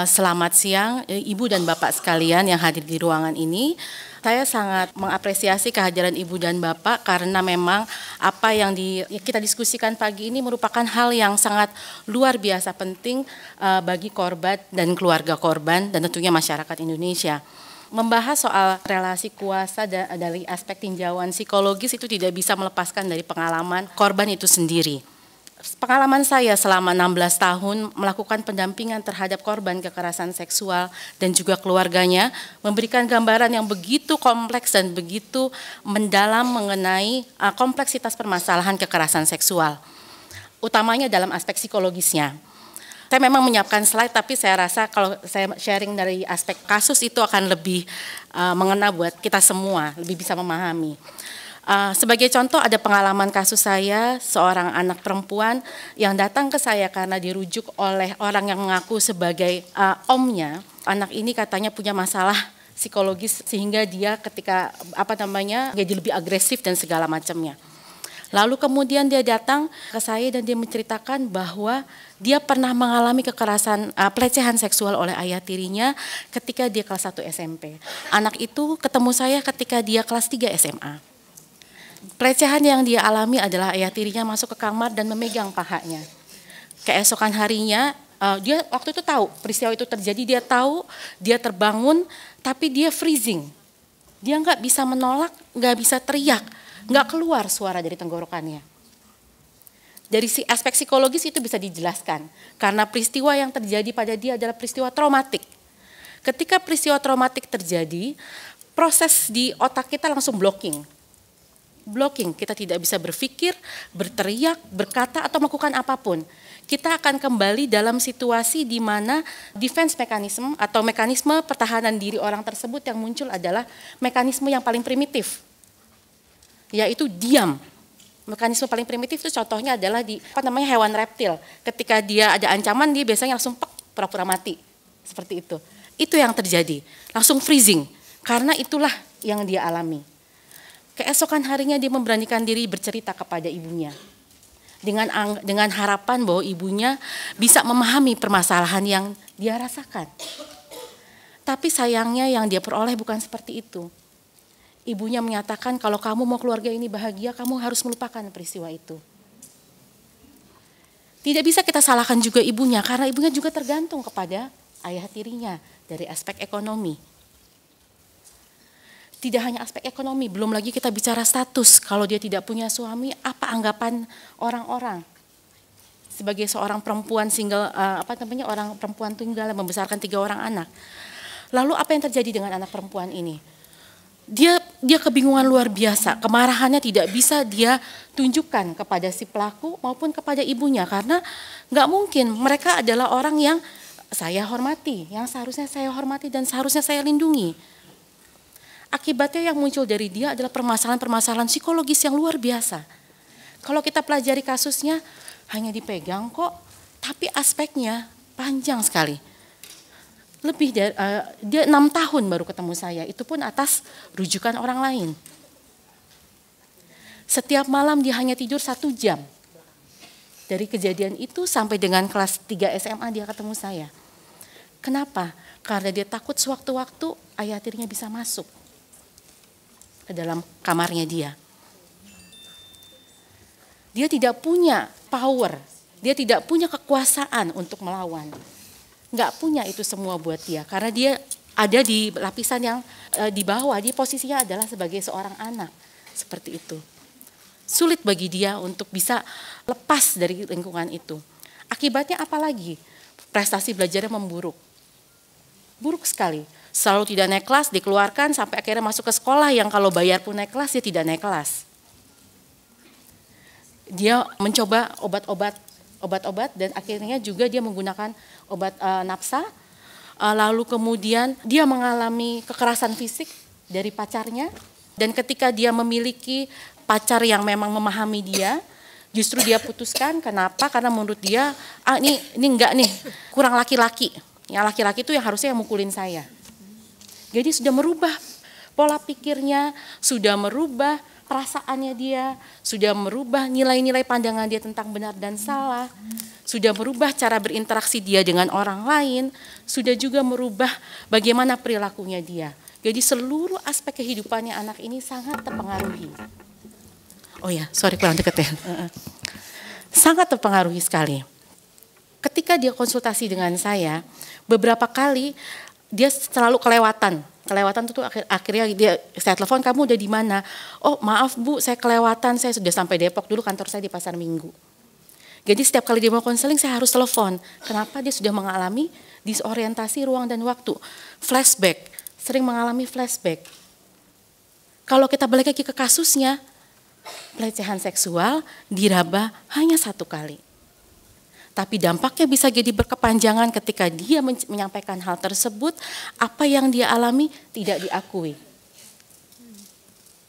Selamat siang, Ibu dan Bapak sekalian yang hadir di ruangan ini. Saya sangat mengapresiasi kehadiran Ibu dan Bapak karena memang apa yang kita diskusikan pagi ini merupakan hal yang sangat luar biasa penting bagi korban dan keluarga korban dan tentunya masyarakat Indonesia. Membahas soal relasi kuasa dari aspek tinjauan psikologis itu tidak bisa melepaskan dari pengalaman korban itu sendiri. Pengalaman saya selama 16 tahun melakukan pendampingan terhadap korban kekerasan seksual dan juga keluarganya memberikan gambaran yang begitu kompleks dan begitu mendalam mengenai kompleksitas permasalahan kekerasan seksual, utamanya dalam aspek psikologisnya. Saya memang menyiapkan slide, tapi saya rasa kalau saya sharing dari aspek kasus itu akan lebih mengena buat kita semua, lebih bisa memahami. Sebagai contoh ada pengalaman kasus saya, seorang anak perempuan yang datang ke saya karena dirujuk oleh orang yang mengaku sebagai omnya. Anak ini katanya punya masalah psikologis sehingga dia ketika jadi lebih agresif dan segala macamnya. Lalu kemudian dia datang ke saya dan dia menceritakan bahwa dia pernah mengalami kekerasan pelecehan seksual oleh ayah tirinya ketika dia kelas 1 SMP. Anak itu ketemu saya ketika dia kelas 3 SMA. Pelecehan yang dia alami adalah ayah tirinya masuk ke kamar dan memegang pahanya. Keesokan harinya, dia waktu itu tahu peristiwa itu terjadi, dia tahu, dia terbangun, tapi dia freezing. Dia nggak bisa menolak, nggak bisa teriak, nggak keluar suara dari tenggorokannya. Dari aspek psikologis itu bisa dijelaskan, karena peristiwa yang terjadi pada dia adalah peristiwa traumatik. Ketika peristiwa traumatik terjadi, proses di otak kita langsung blocking, kita tidak bisa berpikir, berteriak, berkata, atau melakukan apapun. Kita akan kembali dalam situasi di mana defense mechanism atau mekanisme pertahanan diri orang tersebut yang muncul adalah mekanisme yang paling primitif, yaitu diam. Mekanisme paling primitif itu contohnya adalah di hewan reptil. Ketika dia ada ancaman, dia biasanya langsung pura-pura mati, seperti itu. Itu yang terjadi, langsung freezing, karena itulah yang dia alami. Keesokan harinya dia memberanikan diri bercerita kepada ibunya dengan harapan bahwa ibunya bisa memahami permasalahan yang dia rasakan. Tapi sayangnya yang dia peroleh bukan seperti itu. Ibunya menyatakan kalau kamu mau keluarga ini bahagia, kamu harus melupakan peristiwa itu. Tidak bisa kita salahkan juga ibunya karena ibunya juga tergantung kepada ayah tirinya dari aspek ekonomi. Tidak hanya aspek ekonomi, belum lagi kita bicara status. Kalau dia tidak punya suami, apa anggapan orang-orang? Sebagai seorang perempuan single, orang perempuan tunggal yang membesarkan 3 orang anak. Lalu apa yang terjadi dengan anak perempuan ini? Dia kebingungan luar biasa. Kemarahannya tidak bisa dia tunjukkan kepada si pelaku maupun kepada ibunya karena nggak mungkin. Mereka adalah orang yang saya hormati, yang seharusnya saya hormati dan seharusnya saya lindungi. Akibatnya yang muncul dari dia adalah permasalahan-permasalahan psikologis yang luar biasa. Kalau kita pelajari kasusnya, hanya dipegang kok, tapi aspeknya panjang sekali. Lebih dari, dia 6 tahun baru ketemu saya, itu pun atas rujukan orang lain. Setiap malam dia hanya tidur 1 jam. Dari kejadian itu sampai dengan kelas 3 SMA dia ketemu saya. Kenapa? Karena dia takut sewaktu-waktu ayah tirinya bisa masuk ke dalam kamarnya dia. Dia tidak punya power, dia tidak punya kekuasaan untuk melawan. Nggak punya itu semua buat dia, karena dia ada di lapisan yang di bawah, dia posisinya adalah sebagai seorang anak, seperti itu. Sulit bagi dia untuk bisa lepas dari lingkungan itu. Akibatnya apa lagi? Prestasi belajarnya memburuk. Buruk sekali. Selalu tidak naik kelas, dikeluarkan sampai akhirnya masuk ke sekolah yang kalau bayar pun naik kelas, dia tidak naik kelas. Dia mencoba obat-obat dan akhirnya juga dia menggunakan obat nafsa. Lalu kemudian dia mengalami kekerasan fisik dari pacarnya. Dan ketika dia memiliki pacar yang memang memahami dia, justru dia putuskan. Kenapa? Karena menurut dia, ini enggak nih, kurang laki-laki. Yang laki-laki itu yang harusnya yang mukulin saya. Jadi sudah merubah pola pikirnya, sudah merubah perasaannya dia, sudah merubah nilai-nilai pandangan dia tentang benar dan salah, sudah merubah cara berinteraksi dia dengan orang lain, sudah juga merubah bagaimana perilakunya dia. Jadi seluruh aspek kehidupannya anak ini sangat terpengaruhi. Oh ya, sorry kurang dekat ya. Sangat terpengaruhi sekali. Ketika dia konsultasi dengan saya, beberapa kali dia selalu kelewatan. Kelewatan itu akhirnya saya telepon, kamu udah di mana? Oh maaf Bu, saya kelewatan, saya sudah sampai Depok, dulu kantor saya di Pasar Minggu. Jadi setiap kali dia mau konseling saya harus telepon. Kenapa? Dia sudah mengalami disorientasi ruang dan waktu. Flashback, sering mengalami flashback. Kalau kita balik lagi ke kasusnya, pelecehan seksual diraba hanya 1 kali. Tapi dampaknya bisa jadi berkepanjangan ketika dia menyampaikan hal tersebut, apa yang dia alami tidak diakui.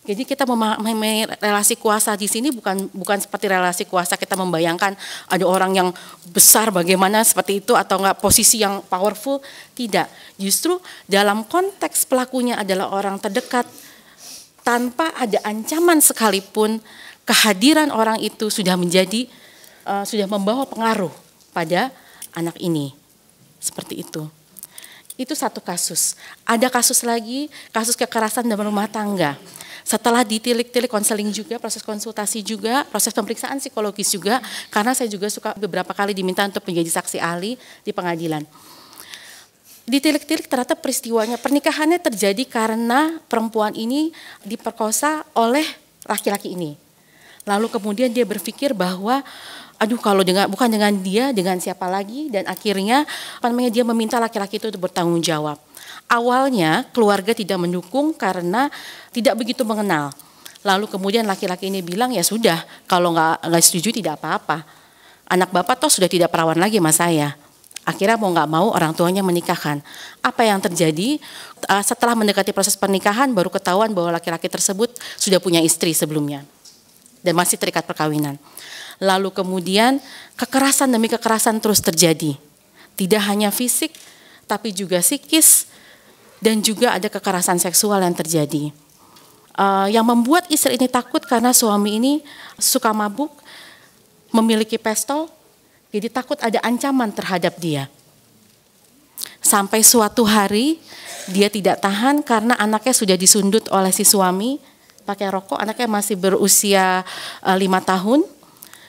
Jadi kita memahami relasi kuasa di sini bukan seperti relasi kuasa kita membayangkan ada orang yang besar bagaimana seperti itu atau enggak posisi yang powerful, tidak. Justru dalam konteks pelakunya adalah orang terdekat, tanpa ada ancaman sekalipun, kehadiran orang itu sudah membawa pengaruh pada anak ini. Seperti itu. Itu satu kasus. Ada kasus lagi, kasus kekerasan dalam rumah tangga. Setelah ditilik-tilik konseling juga, proses konsultasi juga, proses pemeriksaan psikologis juga, karena saya juga suka beberapa kali diminta untuk menjadi saksi ahli di pengadilan. Ditilik-tilik ternyata peristiwanya, pernikahannya terjadi karena perempuan ini diperkosa oleh laki-laki ini. Lalu kemudian dia berpikir bahwa aduh kalau bukan dengan dia, dengan siapa lagi, dan akhirnya dia meminta laki-laki itu untuk bertanggung jawab. Awalnya keluarga tidak mendukung karena tidak begitu mengenal. Lalu kemudian laki-laki ini bilang ya sudah, kalau nggak setuju tidak apa-apa. Anak bapak toh sudah tidak perawan lagi sama saya. Akhirnya mau nggak mau orang tuanya menikahkan. Apa yang terjadi? Setelah mendekati proses pernikahan baru ketahuan bahwa laki-laki tersebut sudah punya istri sebelumnya dan masih terikat perkawinan. Lalu kemudian kekerasan demi kekerasan terus terjadi. Tidak hanya fisik, tapi juga psikis, dan juga ada kekerasan seksual yang terjadi. Yang membuat istri ini takut karena suami ini suka mabuk, memiliki pistol, jadi takut ada ancaman terhadap dia. Sampai suatu hari dia tidak tahan karena anaknya sudah disundut oleh si suami, pakai rokok, anaknya masih berusia 5 tahun,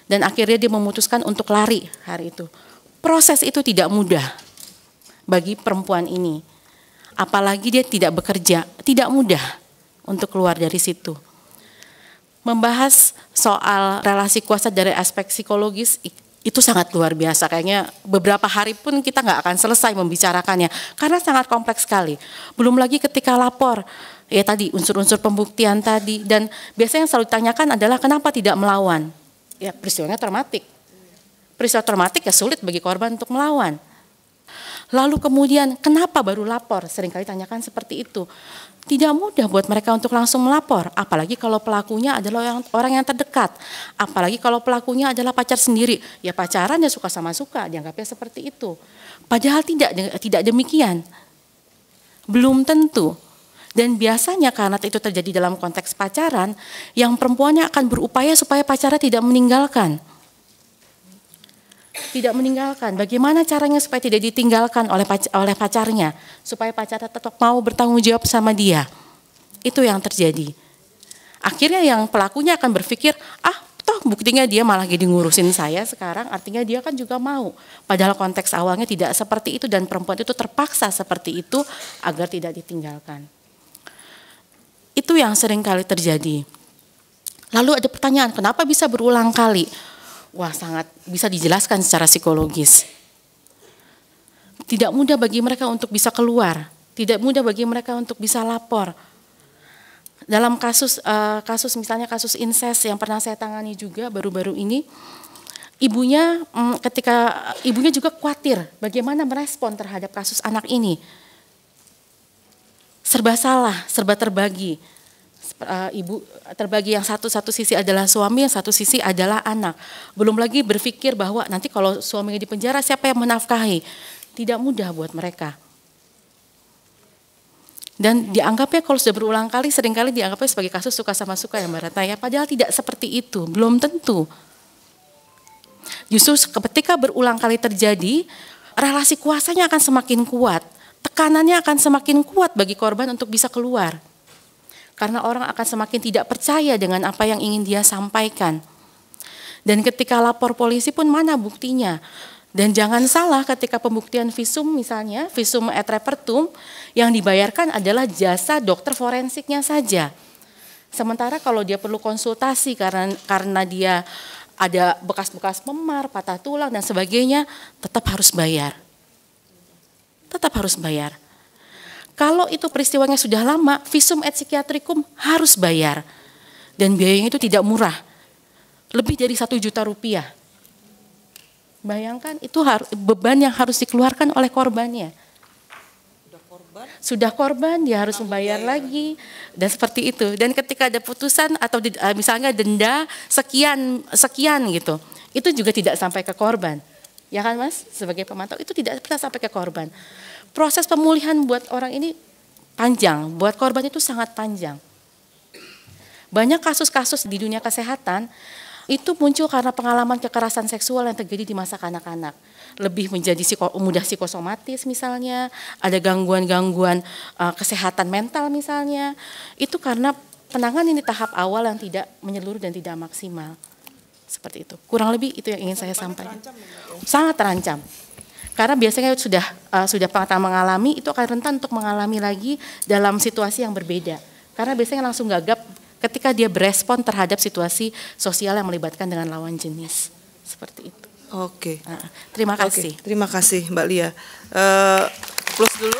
dan akhirnya dia memutuskan untuk lari hari itu. Proses itu tidak mudah bagi perempuan ini. Apalagi dia tidak bekerja, tidak mudah untuk keluar dari situ. Membahas soal relasi kuasa dari aspek psikologis itu sangat luar biasa. Kayaknya beberapa hari pun kita nggak akan selesai membicarakannya karena sangat kompleks sekali. Belum lagi ketika lapor, ya tadi unsur-unsur pembuktian tadi, dan biasanya yang selalu ditanyakan adalah kenapa tidak melawan? Ya peristiwanya traumatik. Peristiwa traumatik ya sulit bagi korban untuk melawan. Lalu kemudian kenapa baru lapor? Seringkali tanyakan seperti itu. Tidak mudah buat mereka untuk langsung melapor, apalagi kalau pelakunya adalah orang yang terdekat. Apalagi kalau pelakunya adalah pacar sendiri. Ya pacaran ya suka sama suka, dianggapnya seperti itu. Padahal tidak demikian. Belum tentu. Dan biasanya karena itu terjadi dalam konteks pacaran, yang perempuannya akan berupaya supaya pacarnya tidak meninggalkan. Tidak meninggalkan. Bagaimana caranya supaya tidak ditinggalkan oleh pacarnya, supaya pacarnya tetap mau bertanggung jawab sama dia. Itu yang terjadi. Akhirnya yang pelakunya akan berpikir, toh buktinya dia malah jadi ngurusin saya sekarang, artinya dia kan juga mau. Padahal konteks awalnya tidak seperti itu dan perempuan itu terpaksa seperti itu agar tidak ditinggalkan. Itu yang sering kali terjadi. Lalu ada pertanyaan, kenapa bisa berulang kali? Wah, sangat bisa dijelaskan secara psikologis. Tidak mudah bagi mereka untuk bisa keluar, tidak mudah bagi mereka untuk bisa lapor. Dalam kasus misalnya kasus incest yang pernah saya tangani juga baru-baru ini, ibunya juga khawatir bagaimana merespon terhadap kasus anak ini. Serba salah, serba terbagi. Ibu terbagi, yang satu sisi adalah suami, yang satu sisi adalah anak. Belum lagi berpikir bahwa nanti kalau suaminya di penjara siapa yang menafkahi. Tidak mudah buat mereka. Dan dianggapnya kalau sudah berulang kali, seringkali dianggapnya sebagai kasus suka sama suka ya Mbak Ratna ya. Padahal tidak seperti itu, belum tentu. Justru ketika berulang kali terjadi, relasi kuasanya akan semakin kuat. Tekanannya akan semakin kuat bagi korban untuk bisa keluar. Karena orang akan semakin tidak percaya dengan apa yang ingin dia sampaikan. Dan ketika lapor polisi pun mana buktinya. Dan jangan salah ketika pembuktian visum misalnya, visum et repertum, yang dibayarkan adalah jasa dokter forensiknya saja. Sementara kalau dia perlu konsultasi karena dia ada bekas-bekas memar, patah tulang dan sebagainya, tetap harus bayar. Tetap harus bayar. Kalau itu peristiwanya sudah lama, visum et psikiatrikum harus bayar. Dan biayanya itu tidak murah. Lebih dari 1 juta rupiah. Bayangkan itu beban yang harus dikeluarkan oleh korbannya. Sudah korban, dia harus membayar lagi dan seperti itu. Dan ketika ada putusan atau misalnya denda sekian gitu, itu juga tidak sampai ke korban. Ya kan Mas, sebagai pemantau itu tidak pernah sampai ke korban. Proses pemulihan buat orang ini panjang, buat korban itu sangat panjang. Banyak kasus-kasus di dunia kesehatan itu muncul karena pengalaman kekerasan seksual yang terjadi di masa kanak-kanak. Lebih menjadi mudah psikosomatis misalnya, ada gangguan-gangguan kesehatan mental misalnya. Itu karena penanganan di tahap awal yang tidak menyeluruh dan tidak maksimal. Seperti itu. Kurang lebih itu yang ingin saya sampaikan. Sangat terancam. Karena biasanya sudah pengetahuan mengalami, itu akan rentan untuk mengalami lagi dalam situasi yang berbeda. Karena biasanya langsung gagap ketika dia berespon terhadap situasi sosial yang melibatkan dengan lawan jenis. Seperti itu. Oke. Terima kasih. Terima kasih Mbak Lia. Plus dulu.